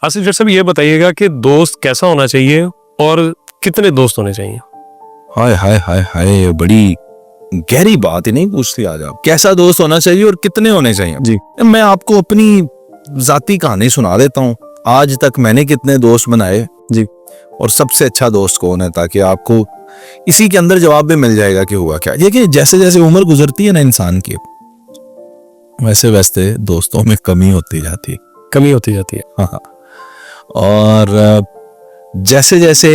आसिफ जट साहब, ये बताइएगा कि दोस्त कैसा होना चाहिए और कितने दोस्त होने चाहिए? हाय हाय हाय हाय, बड़ी गहरी बात ही नहीं पूछती आज आप। कैसा दोस्त होना चाहिए और कितने होने चाहिए? जी। मैं आपको अपनी जाती कहानी सुना देता हूँ। आज तक मैंने कितने दोस्त बनाए जी। और सबसे अच्छा दोस्त कौन है, ताकि आपको इसी के अंदर जवाब भी मिल जाएगा कि हुआ क्या। देखिए, जैसे जैसे उम्र गुजरती है ना इंसान की, वैसे वैसे दोस्तों में कमी होती जाती है। कमी होती जाती है। हाँ। और जैसे जैसे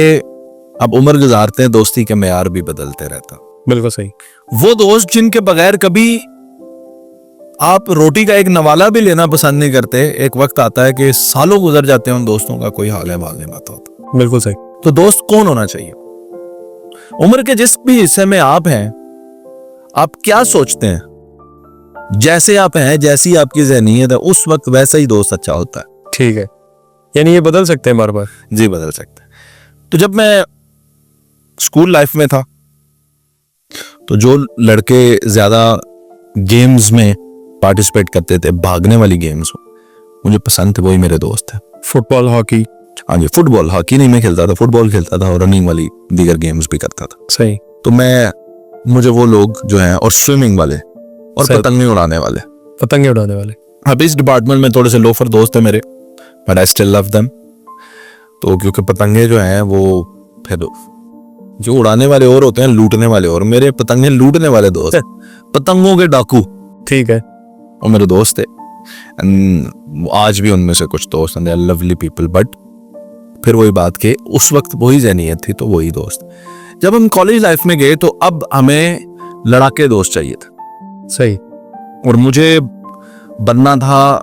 अब उम्र गुजारते हैं, दोस्ती के मेयार भी बदलते रहता। बिल्कुल सही। वो दोस्त जिनके बगैर कभी आप रोटी का एक नवाला भी लेना पसंद नहीं करते, एक वक्त आता है कि सालों गुजर जाते हैं, उन दोस्तों का कोई हाल है माल नहीं पता होता। बिल्कुल सही। तो दोस्त कौन होना चाहिए? उम्र के जिस भी हिस्से में आप हैं, आप क्या सोचते हैं, जैसे आप हैं, जैसी आपकी ज़हनियत है, उस वक्त वैसा ही दोस्त अच्छा होता है। ठीक है, यानी ये बदल सकते हैं बार बार? जी, बदल सकते हैं। तो जब मैं स्कूल लाइफ में था, तो जो लड़के ज्यादा गेम्स में पार्टिसिपेट करते थे, भागने वाली गेम्स मुझे पसंद थे, वही मेरे दोस्त थे। Football, hockey? हाँ जी, फुटबॉल, हॉकी नहीं मैं खेलता था, फुटबॉल खेलता था और रनिंग वाली दीगर गेम्स भी करता था। सही। तो मुझे वो लोग जो हैं, और स्विमिंग वाले और पतंगे उड़ाने वाले। पतंगे उड़ाने वाले? अब इस डिपार्टमेंट में थोड़े से लोफर दोस्त है मेरे, but I still love them. तो क्योंकि पतंगे जो हैं वो फिर जो उड़ाने वाले और होते हैं, लूटने वाले और, मेरे पतंगे लूटने वाले दोस्त, पतंगों के डाकू। ठीक है। और मेरे दोस्त थे, आज भी उनमें से कुछ दोस्त हैं, लवली पीपल। बट फिर वही बात कि उस वक्त वही ज़हनियत थी, तो वही दोस्त। जब हम कॉलेज लाइफ में गए तो अब हमें लड़ाके दोस्त चाहिए थे। सही। और मुझे बनना था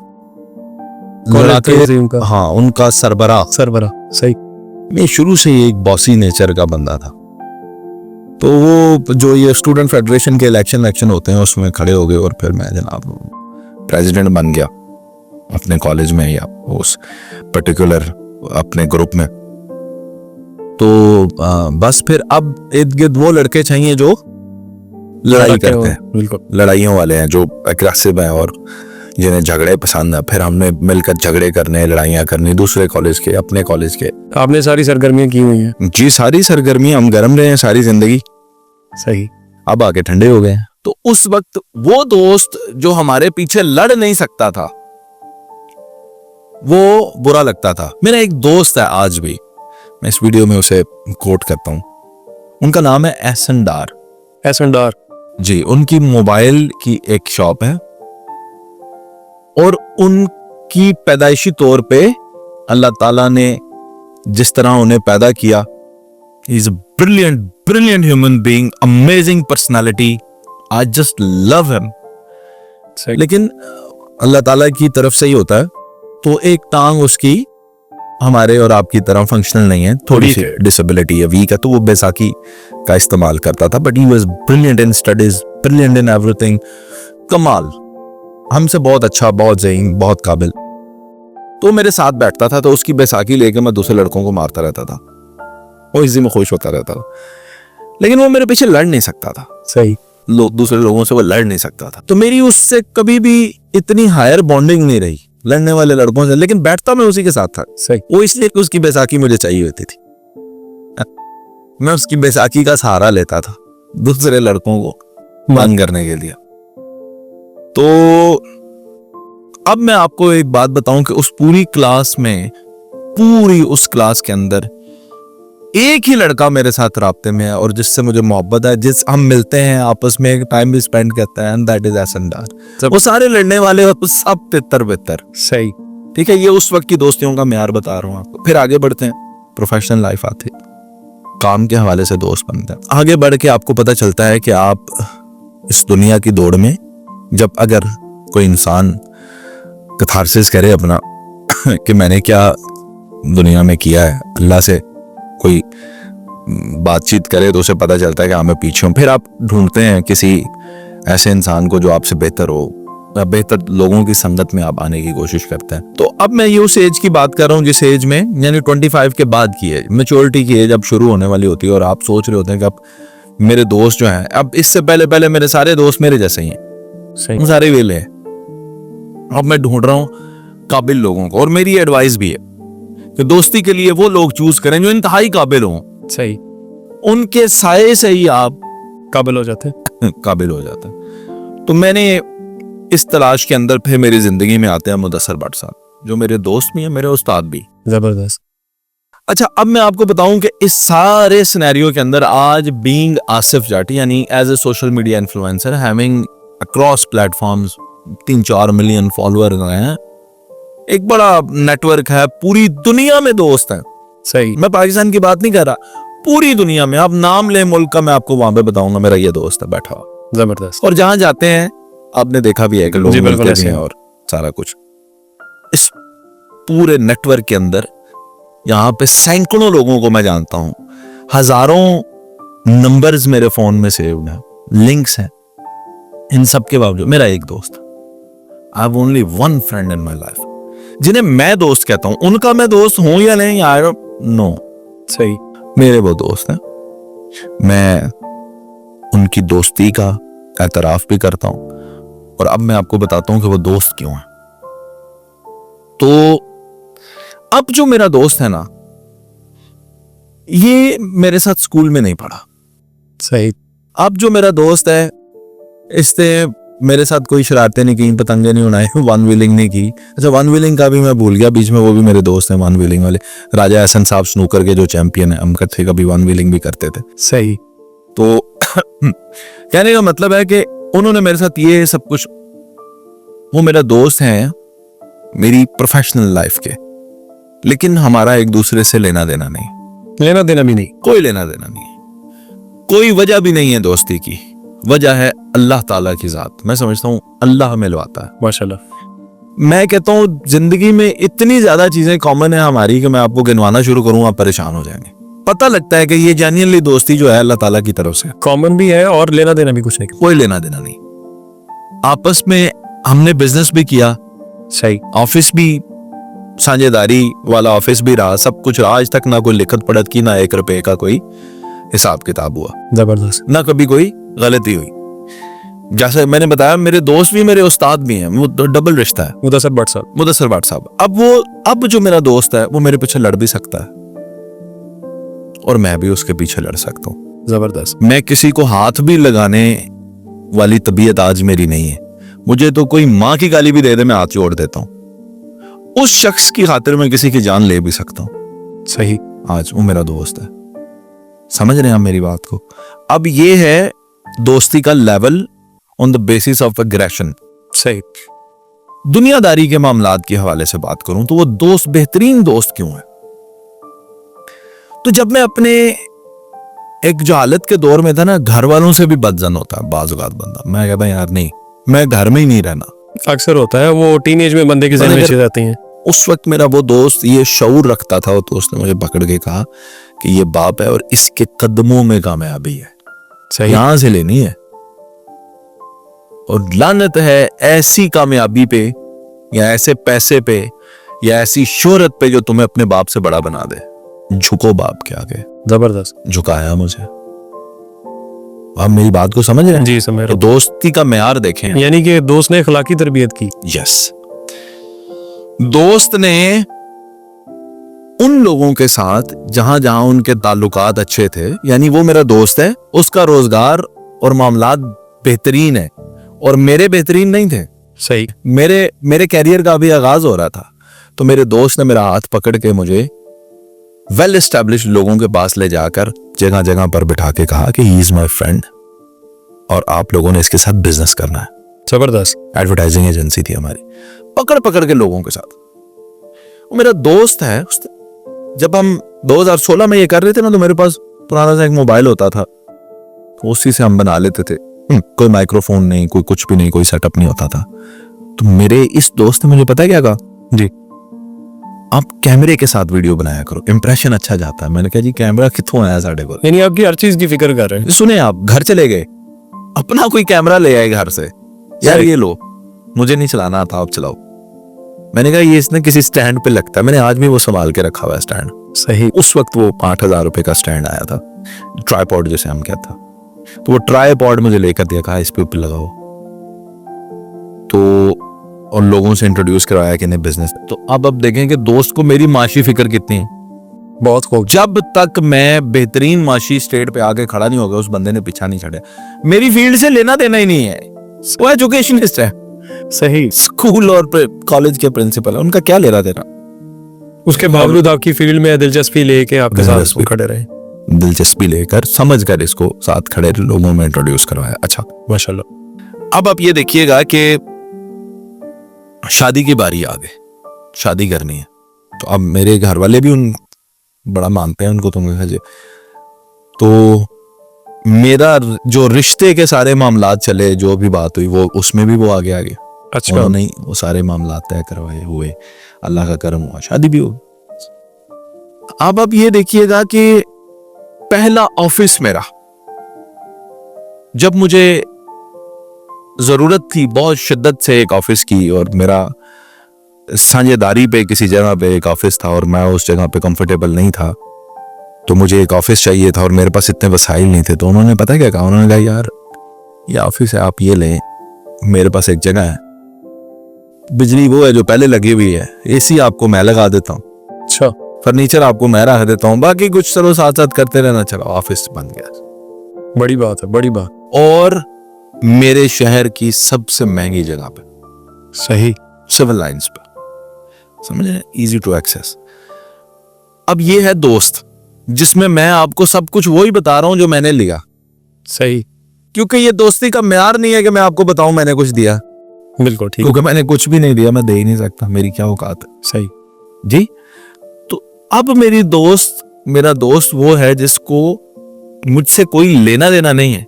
लड़ाके, हाँ, उनका सरबराह। सही। मैं शुरू से ही एक बॉसी नेचर का बंदा था। तो वो जो ये स्टूडेंट फेडरेशन के इलेक्शन होते हैं, उसमें खड़े हो गए और फिर मैं जनाब प्रेसिडेंट बन गया अपने कॉलेज में या उस पर्टिकुलर अपने ग्रुप में। तो बस फिर अब इर्द गिर्द वो लड़के चाहिए जो लड़ाई करते हैं, बिल्कुल लड़ाइयों वाले हैं, जो एग्रेसिव हैं और जिन्हें झगड़े पसंद है। फिर हमने मिलकर झगड़े करने, लड़ाइयाँ करनी, दूसरे कॉलेज के, अपने कॉलेज के। आपने सारी सरगर्मियां की हुई हैं? जी, सारी सरगर्मियां, हम गर्म रहे हैं सारी जिंदगी। सही। अब आके ठंडे हो गए। तो उस वक्त वो दोस्त जो हमारे पीछे लड़ नहीं सकता था, वो बुरा लगता था। मेरा एक दोस्त है आज भी, मैं इस वीडियो में उसे कोट करता हूं। उनका नाम है एहसन डार। एहसन डार जी। उनकी मोबाइल की एक शॉप है और उनकी पैदाइशी तौर पे अल्लाह ताला ने जिस तरह उन्हें पैदा किया, he is a brilliant human being, amazing personality, I just love him. लेकिन अल्लाह ताला की तरफ से ही होता है। तो एक टांग उसकी हमारे और आपकी तरह फंक्शनल नहीं है, थोड़ी सी डिसेबिलिटी है, वीक है, तो वो बैसाखी का इस्तेमाल करता था। But he was brilliant in studies, brilliant in everything, कमाल, हमसे बहुत अच्छा, बहुत ज़हीन, बहुत काबिल। तो मेरे साथ बैठता था, तो उसकी बैसाखी लेके मैं दूसरे लड़कों को मारता रहता था, वो इसी में खुश होता रहता था। लेकिन वो मेरे पीछे लड़ नहीं सकता था। सही। दूसरे लोगों से वो लड़ नहीं सकता था। तो मेरी उससे कभी भी इतनी हायर बॉन्डिंग नहीं रही लड़ने वाले लड़कों से, लेकिन बैठता मैं उसी के साथ था। सही। वो इसलिए कि उसकी बैसाखी मुझे चाहिए होती थी, मैं उसकी बैसाखी का सहारा लेता था दूसरे लड़कों को बंद करने के लिए। तो अब मैं आपको एक बात बताऊं कि उस पूरी क्लास में, पूरी उस क्लास के अंदर एक ही लड़का मेरे साथ राब्ते में है और जिससे मुझे मोहब्बत है, जिस हम मिलते हैं आपस में, टाइम भी स्पेंड करते हैं, एंड दैट इज एहसन डार। वो सारे लड़ने वाले सब तितर बितर। सही। ठीक है, ये उस वक्त की दोस्तियों का म्यार बता रहा हूँ आपको। फिर आगे बढ़ते हैं, प्रोफेशनल लाइफ आती, काम के हवाले से दोस्त बनते हैं। आगे बढ़ के आपको पता चलता है कि आप इस दुनिया की दौड़ में, जब अगर कोई इंसान कथारसिस करे अपना कि मैंने क्या दुनिया में किया है, अल्लाह से कोई बातचीत करे, तो उसे पता चलता है कि मैं पीछे हूं। फिर आप ढूंढते हैं किसी ऐसे इंसान को जो आपसे बेहतर हो, या बेहतर लोगों की संगत में आप आने की कोशिश करते हैं। तो अब मैं ये उस एज की बात कर रहा हूँ जिस एज में, यानी 25 के बाद की एज, मैच्योरिटी की एज अब शुरू होने वाली होती है। और आप सोच रहे होते हैं कि अब मेरे दोस्त जो हैं, अब इससे पहले मेरे सारे दोस्त मेरे जैसे ही हैं, सारे वेले हैं। अब मैं ढूंढ रहा हूँ काबिल लोगों को, और मेरी एडवाइस भी है कि दोस्ती के लिए वो लोग चूज करें जो इंतहाई काबिल हों, सही, उनके साये से ही आप काबिल हो जाते हैं। काबिल हो जाता है। तो मैंने इस तलाश के अंदर फिर मेरी जिंदगी में आते हैं मुदस्सर भट्ट साहब, जो मेरे दोस्त भी हैं, मेरे उस्ताद भी। जबरदस्त। अच्छा, अब मैं आपको बताऊं कि इस सारे सिनेरियो के अंदर आज बीइंग आसिफ जाटी, यानी as a social media influencer, having across platforms 3-4 million follower हैं, एक बड़ा नेटवर्क है, पूरी दुनिया में दोस्त हैं। सही, मैं पाकिस्तान की बात नहीं कर रहा, पूरी दुनिया में। आप नाम ले मुल्क का, मैं आपको वहां पे बताऊंगा, मेरा ये दोस्त है बैठा हुआ। जबरदस्त। और जहां जाते हैं आपने देखा भी है कि लोग जी, मिलते बिल्कुल भी हैं ऐसे। और सारा कुछ। इस पूरे नेटवर्क के अंदर यहाँ पे सैकड़ों लोगों को मैं जानता हूं, हजारों नंबर्स मेरे फोन में सेव हैं, लिंक्स हैं। इन सब के बावजूद मेरा एक दोस्त, I have only one friend in my life, जिन्हें मैं दोस्त कहता हूं। उनका मैं दोस्त हूं या नहीं, आई डोंट नो। सही, मेरे वो दोस्त हैं, मैं उनकी दोस्ती का एतराफ भी करता हूं। और अब मैं आपको बताता हूं कि वो दोस्त क्यों है। तो अब जो मेरा दोस्त है ना, ये मेरे साथ स्कूल में नहीं पढ़ा। सही, अब जो मेरा दोस्त है, इसने मेरे साथ कोई शरारतें नहीं की, पतंगे नहीं उड़ाए, वन व्हीलिंग नहीं की। अच्छा, वन व्हीलिंग का भी मैं भूल गया बीच में, वो भी मेरे दोस्त हैं वन व्हीलिंग वाले, राजा एहसन साहब स्नूकर के जो चैंपियन है, हम कथे कभी वन व्हीलिंग भी करते थे। सही। तो कहने का मतलब है कि उन्होंने मेरे साथ ये सब कुछ, वो मेरा दोस्त है मेरी प्रोफेशनल लाइफ के, लेकिन हमारा एक दूसरे से लेना देना नहीं, लेना देना भी नहीं। कोई लेना देना नहीं है, कोई वजह भी नहीं है दोस्ती की। वजह है अल्लाह ताला की जात। मैं समझता हूं अल्लाह मिलवाता है। माशाल्लाह। मैं कहता हूं जिंदगी में इतनी ज्यादा चीजें कॉमन है हमारी कि मैं आपको गिनवाना शुरू करूं आप परेशान हो जाएंगे। पता लगता है कि ये जेन्युइनली दोस्ती जो है अल्लाह ताला की तरफ से, कॉमन भी है और लेना देना भी कुछ नहीं। कोई लेना देना नहीं। आपस में हमने बिजनेस भी किया, सही, ऑफिस भी साझेदारी वाला ऑफिस भी रहा, सब कुछ रहा। आज तक ना कोई लिखत पढ़त की, ना 1 रुपए का कोई हिसाब किताब हुआ, जबरदस्त। ना कभी कोई गलती हुई। जैसे मैंने बताया, मेरे दोस्त भी मेरे उस्ताद भी हैं, वो डबल रिश्ता है। मुदस्सर भट्ट साहब। मुदस्सर भट्ट साहब, अब जो मेरा दोस्त है वो मेरे पीछे लड़ भी सकता है और मैं भी उसके पीछे लड़ सकता हूं। जबरदस्त। मैं किसी को हाथ भी लगाने वाली तबीयत आज मेरी नहीं है। मुझे तो कोई माँ की गाली भी दे दे, मैं हाथ जोड़ देता हूं। उस शख्स की खातिर मैं किसी की जान ले भी सकता हूं। सही, आज वो मेरा दोस्त है। समझ रहे हैं आप मेरी बात को? अब ये है दोस्ती का level on the basis of aggression. सही। दुनियादारी के मामलात के हवाले से बात करूं तो वो दोस्त बेहतरीन दोस्त क्यों है? तो जब मैं अपने एक जो हालत के दौर में था ना, घर वालों से भी बदजन होता है बाज़ औक़ात बंदा। मैं कहता यार नहीं, मैं घर में ही नहीं रहना। अक्सर होता है, वो टीनेज में बंदे की ज़हन में चीज़ें जाती हैं। उस वक्त मेरा वो दोस्त ये शऊर रखता था, तो उसने मुझे पकड़ के कहा कि ये बाप है और इसके कदमों में कामयाबी है, सही, यहां से लेनी है। और लानत है ऐसी कामयाबी पे या ऐसे पैसे पे या ऐसी शोहरत पे जो तुम्हें अपने बाप से बड़ा बना दे। झुको बाप के आगे। जबरदस्त। झुकाया मुझे। आप मेरी बात को समझ रहे हैं? जी, समझ रहा तो हूं। दोस्ती का मेयार देखें। यानी कि दोस्त ने अखलाकी तरबियत की। यस, दोस्त ने उन लोगों के साथ जहां जहां उनके ताल्लुकात अच्छे थे, यानी वो मेरा दोस्त है, उसका रोजगार और मामलात बेहतरीन है और मेरे बेहतरीन नहीं थे। सही, मेरे कैरियर का भी आगाज हो रहा था, तो मेरे दोस्त ने मेरा हाथ पकड़ के मुझे वेल एस्टेब्लिश्ड लोगों के पास ले जाकर जगह जगह पर बिठा के कहा कि ही इज माई फ्रेंड और आप लोगों ने इसके साथ बिजनेस करना है। जबरदस्त। एडवर्टाइजिंग एजेंसी थी हमारी। पकड़ पकड़ के लोगों के साथ। वो मेरा दोस्त है। जब हम 2016 में ये कर रहे थे ना, तो मेरे पास पुराना सा एक मोबाइल होता था, तो उसी से हम बना लेते थे। कोई माइक्रोफोन नहीं, कोई कुछ भी नहीं, कोई सेटअप नहीं होता था। तो मेरे इस दोस्त ने मुझे पता है क्या कहा? जी, आप कैमरे के साथ वीडियो बनाया करो, इंप्रेशन अच्छा जाता है। मैंने कहा जी कैमरा कितों आया साढ़े को? यानी आपकी हर चीज की फिक्र कर रहे हैं। सुने, आप घर चले गए, अपना कोई कैमरा ले आए घर से, यार ये लो, मुझे नहीं चलाना आता, आप चलाओ। मैंने कहा ये इसने किसी स्टैंड पे लगता है। मैंने आज भी वो संभाल के रखा हुआ है स्टैंड। सही। उस वक्त वो 5,000 रुपए का स्टैंड आया था, ट्राइपॉड जिसे हम कहते हैं। तो वो ट्राइपॉड मुझे लेकर दिया, कहा इस पे ऊपर लगाओ। तो और लोगों से इंट्रोड्यूस करवाया कि नहीं बिजनेस। तो अब देखें कि दोस्त को मेरी माशी फिक्र कितनी है। बहुत खूब। जब तक मैं बेहतरीन माशी स्टेट पे आके खड़ा नहीं होगा उस बंदे ने पीछा नहीं छड़ा। मेरी फील्ड से लेना देना ही नहीं है, वो एजुकेशनिस्ट है, सही। स्कूल और कॉलेज के प्रिंसिपल है, उनका क्या लेना देना। उसके बावजूद आपकी फील्ड में दिलचस्पी लेके आपके साथ उसको खड़े रहे, दिलचस्पी लेकर समझ कर इसको साथ खड़े लोगों में इंट्रोड्यूस करवाया। अच्छा माशाल्लाह। अब आप ये देखिएगा कि शादी की बारी आ गई, शादी करनी है। तो अब मेरे घर वाले भी उन बड़ा मानते हैं उनको, तो मेरा जो रिश्ते के सारे मामलात चले, जो भी बात हुई वो उसमें भी वो आगे आ गया। अच्छा। उन्होंने वो सारे मामलात तय करवाए हुए, अल्लाह का करम हुआ, शादी भी हो। अब आप ये देखिएगा कि पहला ऑफिस मेरा, जब मुझे जरूरत थी बहुत शिद्दत से एक ऑफिस की, और मेरा साझेदारी पे किसी जगह पे एक ऑफिस था और मैं उस जगह पे कंफर्टेबल नहीं था, तो मुझे एक ऑफिस चाहिए था और मेरे पास इतने वसाइल नहीं थे। तो उन्होंने पता क्या कहा, उन्होंने कहा यार ये ऑफिस है, आप ये लें, मेरे पास एक जगह है, बिजली वो है जो पहले लगी हुई है, एसी आपको मैं लगा देता हूँ, अच्छा। फर्नीचर आपको मैं रख देता हूँ, बाकी कुछ चलो साथ साथ करते रहना। चलो ऑफिस बन गया। बड़ी बात है, बड़ी बात। और मेरे शहर की सबसे महंगी जगह पे, सही। सिविल लाइंस पे, समझे, इजी टू एक्सेस। अब ये है दोस्त, जिसमें मैं आपको सब कुछ वही बता रहा हूं जो मैंने लिया। सही। क्योंकि ये दोस्ती का म्यार नहीं है कि मैं आपको बताऊं मैंने कुछ दिया, बिल्कुल ठीक। क्योंकि मैंने कुछ भी नहीं दिया, मैं दे ही नहीं सकता, मेरी क्या औकात है। सही जी। तो अब मेरा दोस्त वो है जिसको मुझसे कोई लेना देना नहीं है,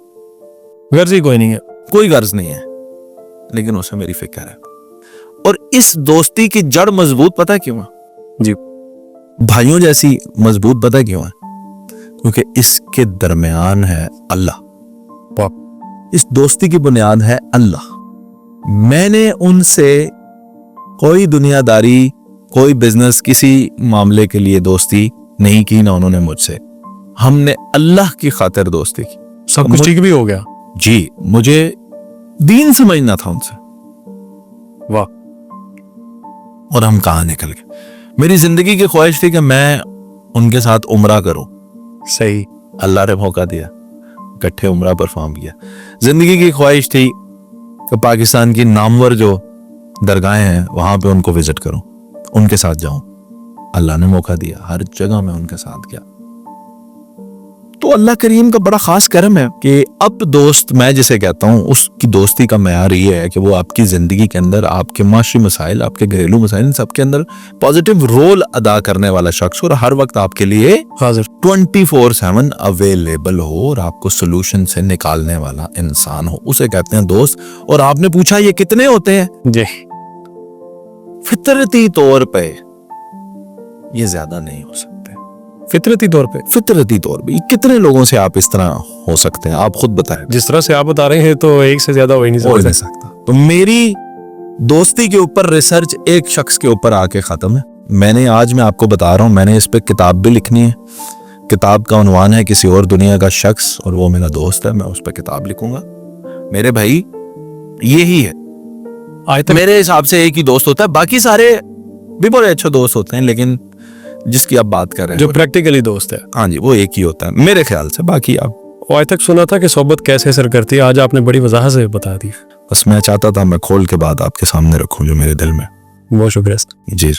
गर्ज ही कोई नहीं है, कोई गर्ज नहीं है, लेकिन उसे मेरी फिक्र है। और इस दोस्ती की जड़ मजबूत पता क्यों है जी, भाइयों जैसी मजबूत पता क्यों है? क्योंकि इसके दरमियान है अल्लाह। इस दोस्ती की बुनियाद है अल्लाह। मैंने उनसे कोई दुनियादारी, कोई बिजनेस, किसी मामले के लिए दोस्ती नहीं की, ना उन्होंने मुझसे। हमने अल्लाह की खातिर दोस्ती की। सब कुछ ठीक भी हो गया। जी, मुझे दीन समझना था उनसे। वाह। और हम कहां निकल गए। मेरी जिंदगी की ख्वाहिश थी कि मैं उनके साथ उम्रा करूं। सही। अल्लाह ने मौका दिया, इकट्ठे उम्रा परफॉर्म किया। जिंदगी की ख्वाहिश थी कि पाकिस्तान की नामवर जो दरगाहें हैं वहां पे उनको विजिट करूं, उनके साथ जाऊं। अल्लाह ने मौका दिया, हर जगह मैं उनके साथ गया। तो अल्लाह करीम का बड़ा खास करम है कि अब दोस्त मैं जिसे कहता हूं, उसकी दोस्ती का म्यार ये है कि वो आपकी जिंदगी के अंदर आपके माशी मसाइल, आपके घरेलू मसाइल, इन सबके अंदर पॉजिटिव रोल अदा करने वाला शख्स, और हर वक्त आपके लिए हाजिर, 24/7 अवेलेबल हो और आपको सोल्यूशन से निकालने वाला इंसान हो, उसे कहते हैं दोस्त। और आपने पूछा ये कितने होते हैं? जी। फितरती तौर पे ये ज्यादा नहीं हो सकते। फितरती तौर पे कितने लोगों से आप इस तरह हो सकते हैं? आप खुद बताएं। जिस तरह से आप बता रहे हैं तो एक से ज्यादा हो ही नहीं सकता। तो मेरी दोस्ती के ऊपर रिसर्च एक शख्स के ऊपर आके खत्म है। मैं आपको बता रहा हूं, मैंने इस पे किताब भी लिखनी है। किताब का उन्वान है किसी और दुनिया का शख्स, और वो मेरा दोस्त है। मैं उस पर किताब लिखूंगा। मेरे भाई यही है, आज तक मेरे हिसाब से एक ही दोस्त होता है, बाकी सारे भी बड़े अच्छे दोस्त होते हैं, लेकिन जिसकी आप बात कर रहे हैं जो प्रैक्टिकली दोस्त है, हाँ जी, वो एक ही होता है मेरे ख्याल से। बाकी आप आज तक सुना था कि सोबत कैसे असर करती है, आज आपने बड़ी वजाहत से बता दी। बस मैं चाहता था मैं खोल के बात आपके सामने रखूं जो मेरे दिल में। बहुत शुक्रिया। जी।